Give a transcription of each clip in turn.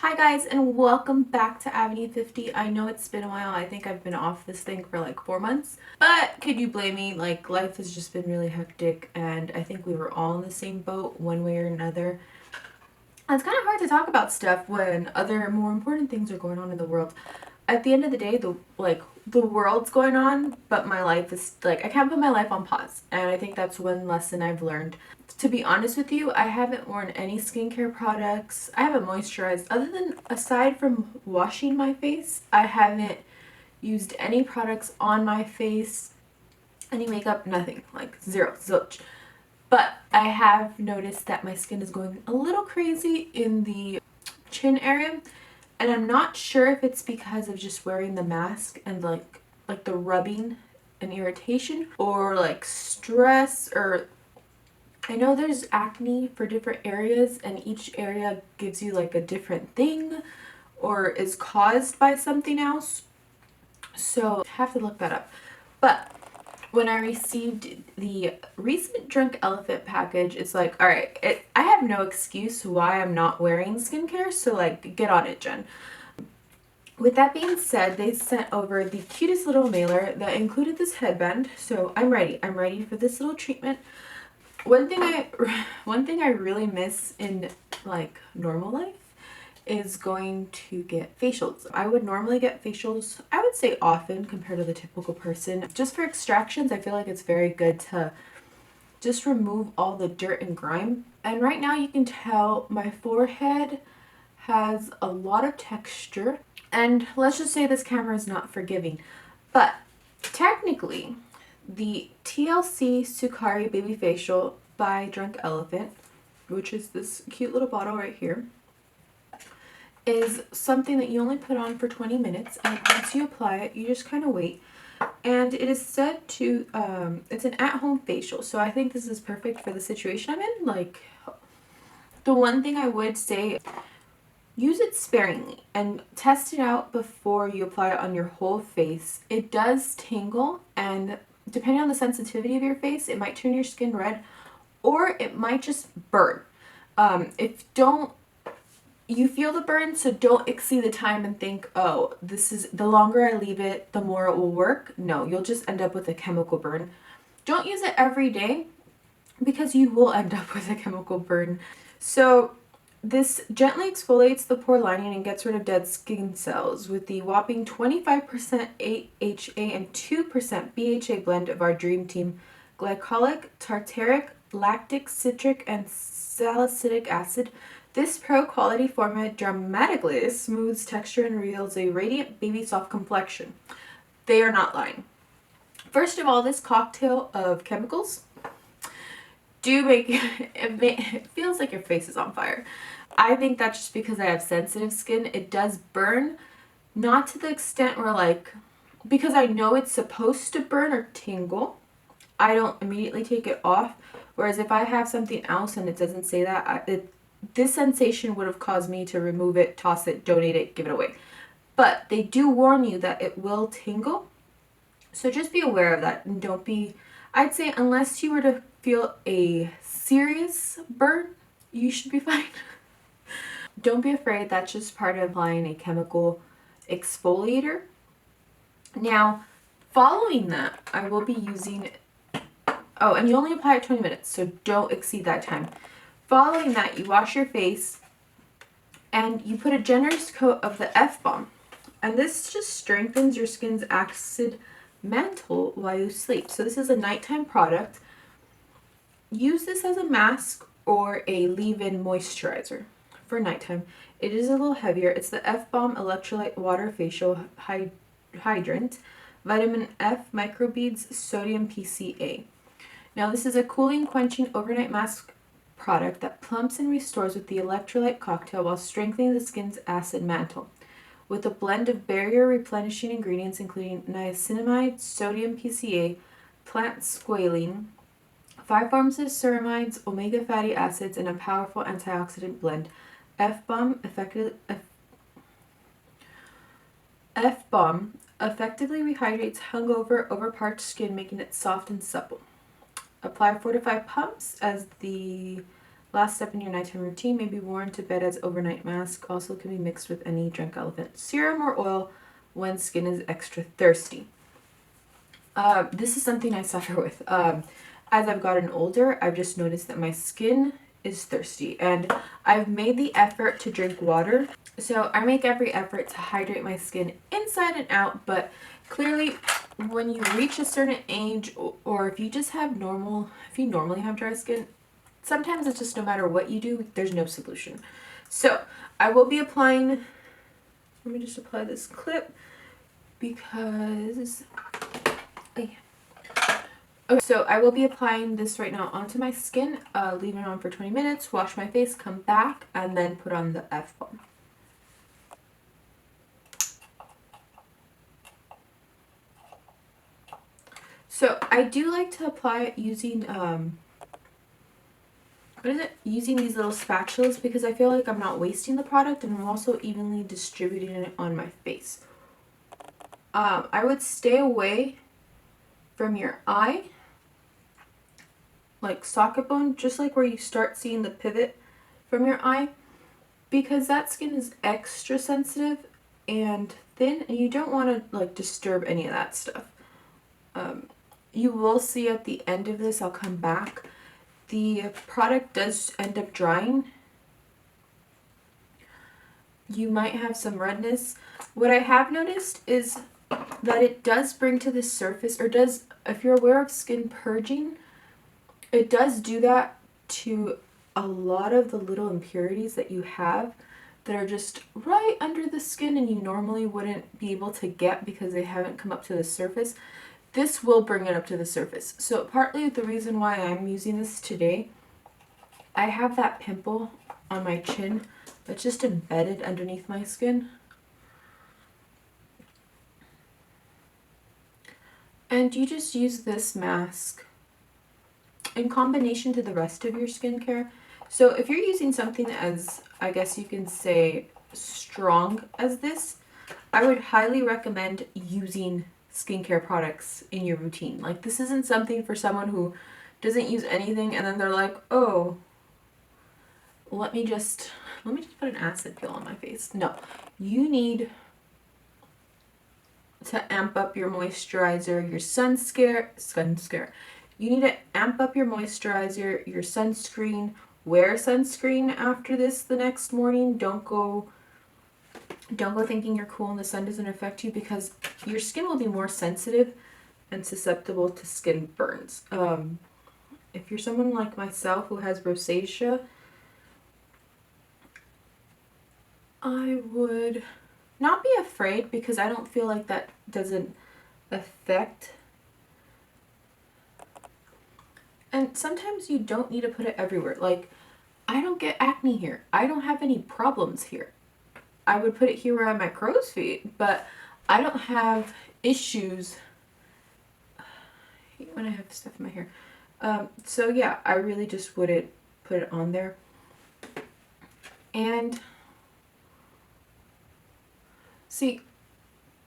Hi guys, and welcome back to Avenue 50. I know it's been a while. I think I've been off this thing for like 4 months. But could you blame me? Like, life has just been really hectic, and I think we were all in the same boat one way or another. And it's kind of hard to talk about stuff when other more important things are going on in the world. At the end of the day, the world's going on, but my life is like I can't put my life on pause. And I think that's one lesson I've learned. To be honest with you, I haven't worn any skincare products. I haven't moisturized aside from washing my face. I haven't used any products on my face, any makeup, nothing. Like zero, zilch. But I have noticed that my skin is going a little crazy in the chin area, and I'm not sure if it's because of just wearing the mask and like the rubbing and irritation, or like stress, or I know there's acne for different areas and each area gives you like a different thing or is caused by something else. So I have to look that up. But when I received the recent Drunk Elephant package, it's like, all right, I have no excuse why I'm not wearing skincare, so like get on it, Jen. With that being said, they sent over the cutest little mailer that included this headband, so I'm ready. I'm ready for this little treatment. One thing I really miss in like normal life is going to get facials. I would normally get facials, I would say often compared to the typical person. Just for extractions, I feel like it's very good to just remove all the dirt and grime. And right now you can tell my forehead has a lot of texture. And let's just say this camera is not forgiving. But technically, the T.L.C Sukari Babyfacial by Drunk Elephant, which is this cute little bottle right here, is something that you only put on for 20 minutes, and once you apply it, you just kind of wait. And it is said to, it's an at-home facial, so I think this is perfect for the situation I'm in. Like, the one thing I would say, use it sparingly and test it out before you apply it on your whole face. It does tingle, and depending on the sensitivity of your face, it might turn your skin red or it might just burn. You feel the burn, so don't exceed the time and think, oh, this is the longer I leave it, the more it will work. No, you'll just end up with a chemical burn. Don't use it every day because you will end up with a chemical burn. So this gently exfoliates the pore lining and gets rid of dead skin cells with the whopping 25% AHA and 2% BHA blend of our dream team: glycolic, tartaric, lactic, citric, and salicylic acid. This pro-quality formula dramatically smooths texture and reveals a radiant baby soft complexion. They are not lying. First of all, this cocktail of chemicals do make it feels like your face is on fire. I think that's just because I have sensitive skin. It does burn, not to the extent where like, because I know it's supposed to burn or tingle, I don't immediately take it off. Whereas if I have something else and it doesn't say that, this sensation would have caused me to remove it, toss it, donate it, give it away. But they do warn you that it will tingle. So just be aware of that, and don't be, I'd say unless you were to feel a serious burn, you should be fine. Don't be afraid, that's just part of applying a chemical exfoliator. Now, following that, I will be using, oh, and you only apply it 20 minutes, so don't exceed that time. Following that, you wash your face and you put a generous coat of the F-Balm. And this just strengthens your skin's acid mantle while you sleep. So this is a nighttime product. Use this as a mask or a leave-in moisturizer for nighttime. It is a little heavier. It's the F-Balm Electrolyte Waterfacial Hydrant, Vitamin F Microbeads, Sodium PCA. Now this is a cooling, quenching overnight mask product that plumps and restores with the electrolyte cocktail while strengthening the skin's acid mantle. With a blend of barrier replenishing ingredients including niacinamide, sodium PCA, plant squalene, 5 forms of ceramides, omega fatty acids, and a powerful antioxidant blend, F-Balm effectively rehydrates hungover, overparched skin, making it soft and supple. Apply 4 to 5 pumps as the Last step in your nighttime routine may be worn to bed as overnight mask. Also can be mixed with any drunk elephant serum or oil when skin is extra thirsty. This is something I suffer with. As I've gotten older, I've just noticed that my skin is thirsty, and I've made the effort to drink water. So I make every effort to hydrate my skin inside and out, but clearly when you reach a certain age, or if you just have if you normally have dry skin, sometimes it's just no matter what you do, there's no solution. So I will be applying, let me just apply this clip because, okay, so I will be applying this right now onto my skin, leave it on for 20 minutes, wash my face, come back, and then put on the F-Balm. So I do like to apply it using, using these little spatulas, because I feel like I'm not wasting the product and I'm also evenly distributing it on my face. I would stay away from your eye, like socket bone, just like where you start seeing the pivot from your eye, because that skin is extra sensitive and thin, and you don't want to like disturb any of that stuff. You will see at the end of this, I'll come back, the product does end up drying. You might have some redness. What I have noticed is that it does bring to the surface, or does, if you're aware of skin purging, it does do that to a lot of the little impurities that you have that are just right under the skin and you normally wouldn't be able to get because they haven't come up to the surface. This will bring it up to the surface. So partly the reason why I'm using this today, I have that pimple on my chin that's just embedded underneath my skin. And you just use this mask in combination to the rest of your skincare. So if you're using something as, I guess you can say, strong as this, I would highly recommend using skincare products in your routine. Like, this isn't something for someone who doesn't use anything and then they're like, oh, let me just put an acid peel on my face. No, you need to amp up your moisturizer, your sunscare. You need to amp up your moisturizer, your sunscreen. Wear sunscreen after this the next morning. Don't go thinking you're cool and the sun doesn't affect you, because your skin will be more sensitive and susceptible to skin burns. If you're someone like myself who has rosacea, I would not be afraid, because I don't feel like that doesn't affect. And sometimes you don't need to put it everywhere. Like, I don't get acne here. I don't have any problems here. I would put it here where I have my crow's feet, but I don't have issues when I have stuff in my hair. So yeah, I really just wouldn't put it on there. And see,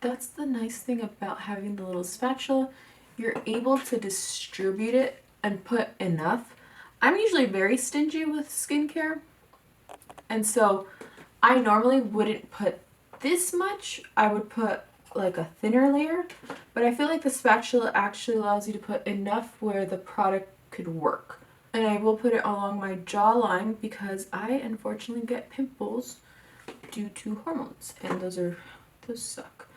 that's the nice thing about having the little spatula. You're able to distribute it and put enough. I'm usually very stingy with skincare, and so I normally wouldn't put this much. I would put like a thinner layer, but I feel like the spatula actually allows you to put enough where the product could work. And I will put it along my jawline, because I unfortunately get pimples due to hormones, and those suck.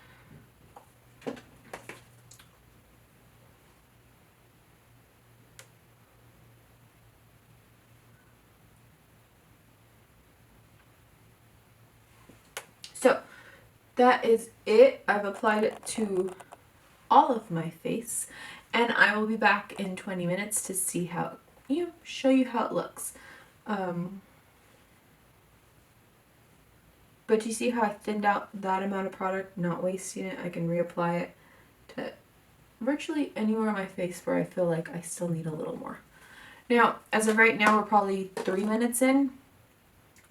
So that is it. I've applied it to all of my face, and I will be back in 20 minutes to see how, show you how it looks. But you see how I thinned out that amount of product, not wasting it? I can reapply it to virtually anywhere on my face where I feel like I still need a little more. Now, as of right now, we're probably 3 minutes in.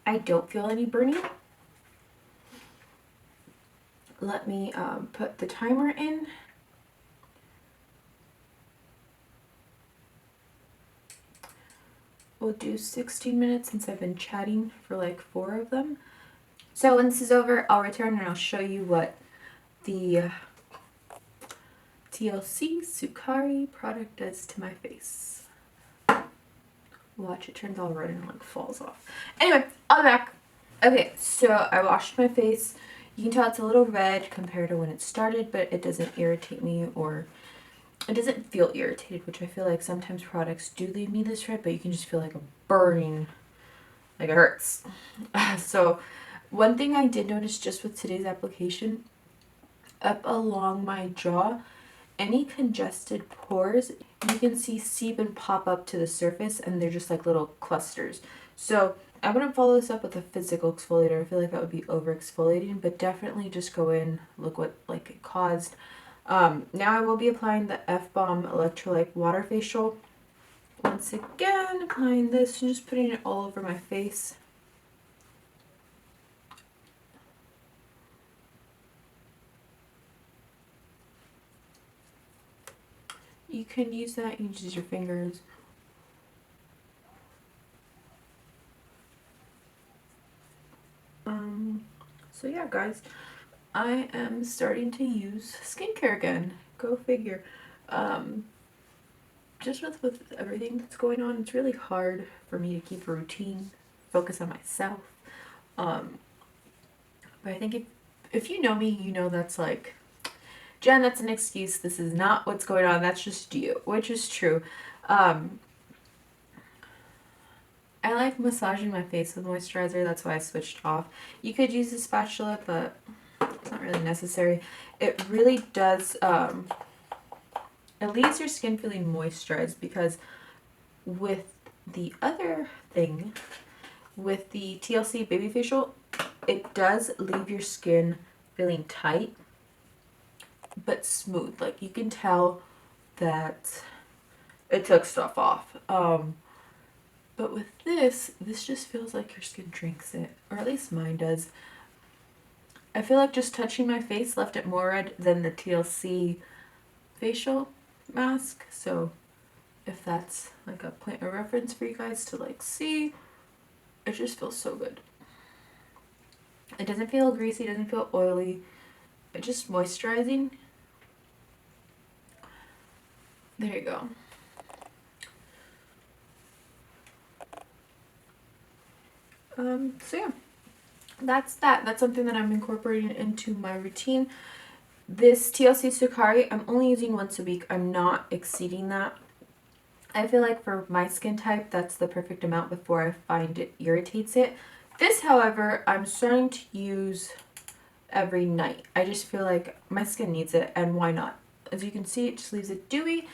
I don't feel any burning. Let me put the timer in. we'll do 16 minutes since I've been chatting for like 4 of them. So when this is over, I'll return and I'll show you what the T.L.C Sukari product does to my face. Watch, it turns all red and like falls off. Anyway, I'll be back. Okay, so I washed my face. You can tell it's a little red compared to when it started, but it doesn't irritate me, or it doesn't feel irritated, which I feel like sometimes products do leave me this red, but you can just feel like a burning, like it hurts. So one thing I did notice just with today's application, up along my jaw, any congested pores, you can see seep and pop up to the surface, and they're just like little clusters. So I wouldn't follow this up with a physical exfoliator. I feel like that would be over exfoliating, but definitely just go in, look what like it caused. Now I will be applying the F-Balm Electrolyte Waterfacial. Once again, applying this and just putting it all over my face. You can use that, you can use your fingers. So yeah, guys, I am starting to use skincare again. Go figure. Just with everything that's going on, it's really hard for me to keep a routine, focus on myself. But I think if you know me, you know that's like, Jen, that's an excuse. This is not what's going on. That's just you, which is true. I like massaging my face with moisturizer. That's why I switched off. You could use a spatula, but it's not really necessary. It really does, it leaves your skin feeling moisturized, because with the other thing, with the T.L.C Babyfacial, it does leave your skin feeling tight, but smooth. Like you can tell that it took stuff off. But with this just feels like your skin drinks it, or at least mine does. I feel like just touching my face left it more red than the T.L.C facial mask. So if that's like a point of reference for you guys to like see, it just feels so good. It doesn't feel greasy, it doesn't feel oily. It's just moisturizing. There you go. So yeah, that's that. That's something that I'm incorporating into my routine. This T.L.C Sukari, I'm only using once a week. I'm not exceeding that. I feel like for my skin type, that's the perfect amount before I find it irritates it. This, however, I'm starting to use every night. I just feel like my skin needs it, and why not? As you can see, it just leaves it dewy.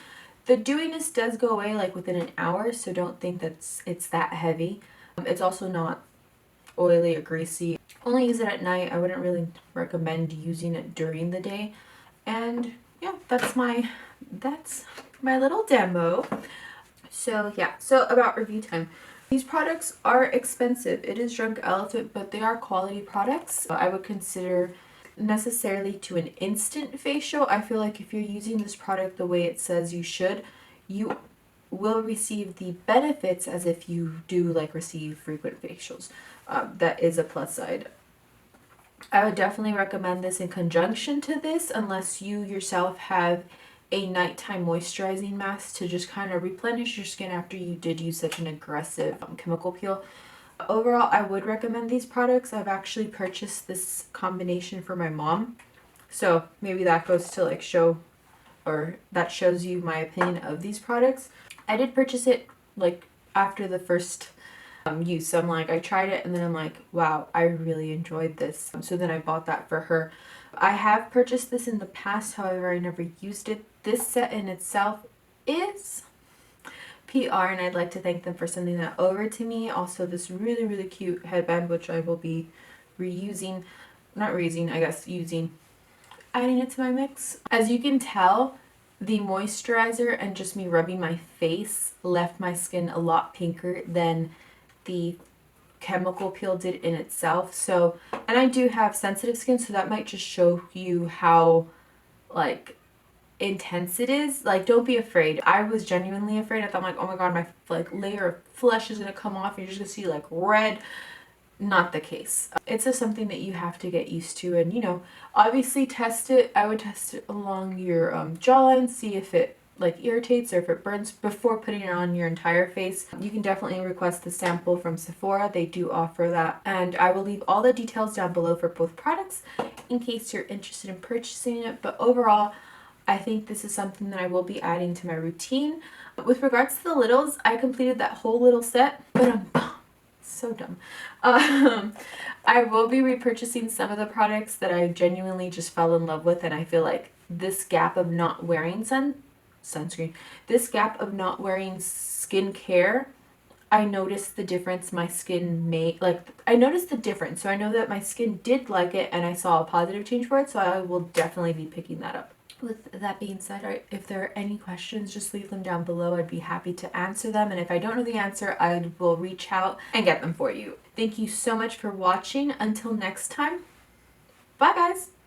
The dewiness does go away like within an hour, so don't think that it's that heavy. It's also not oily or greasy. Only use it at night. I wouldn't really recommend using it during the day. And yeah, that's my little demo. So yeah, so about review time. These products are expensive. It is Drunk Elephant, but they are quality products. I would consider necessarily to an instant facial. I feel like if you're using this product the way it says you should, you will receive the benefits as if you do like receive frequent facials. That is a plus side. I would definitely recommend this in conjunction to this, unless you yourself have a nighttime moisturizing mask to just kind of replenish your skin after you did use such an aggressive chemical peel. Overall, I would recommend these products. I've actually purchased this combination for my mom, so maybe that goes to like show, or that shows you my opinion of these products. I did purchase it like after the first use, so I'm like, I tried it and then I'm like, wow, I really enjoyed this. So then I bought that for her. I have purchased this in the past, however I never used it. This set in itself is PR, and I'd like to thank them for sending that over to me. Also this really, really cute headband, which I will be reusing, not reusing, I guess using, adding it to my mix. As you can tell, the moisturizer and just me rubbing my face left my skin a lot pinker than the chemical peel did in itself. So, and I do have sensitive skin, so that might just show you how like intense it is, like, don't be afraid. I was genuinely afraid. I thought, like, oh my god, my like layer of flesh is gonna come off and you're just gonna see like red. Not the case. It's just something that you have to get used to, and you know, obviously test it. I would test it along your jawline, see if it like irritates or if it burns before putting it on your entire face. You can definitely request the sample from Sephora. They do offer that, and I will leave all the details down below for both products in case you're interested in purchasing it. But overall, I think this is something that I will be adding to my routine. With regards to the littles, I completed that whole little set, but so dumb. I will be repurchasing some of the products that I genuinely just fell in love with, and I feel like this gap of not wearing sunscreen, this gap of not wearing skincare, I noticed the difference my skin made. Like, I noticed the difference, so I know that my skin did like it, and I saw a positive change for it, so I will definitely be picking that up. With that being said, if there are any questions, just leave them down below. I'd be happy to answer them. And if I don't know the answer, I will reach out and get them for you. Thank you so much for watching. Until next time, bye guys.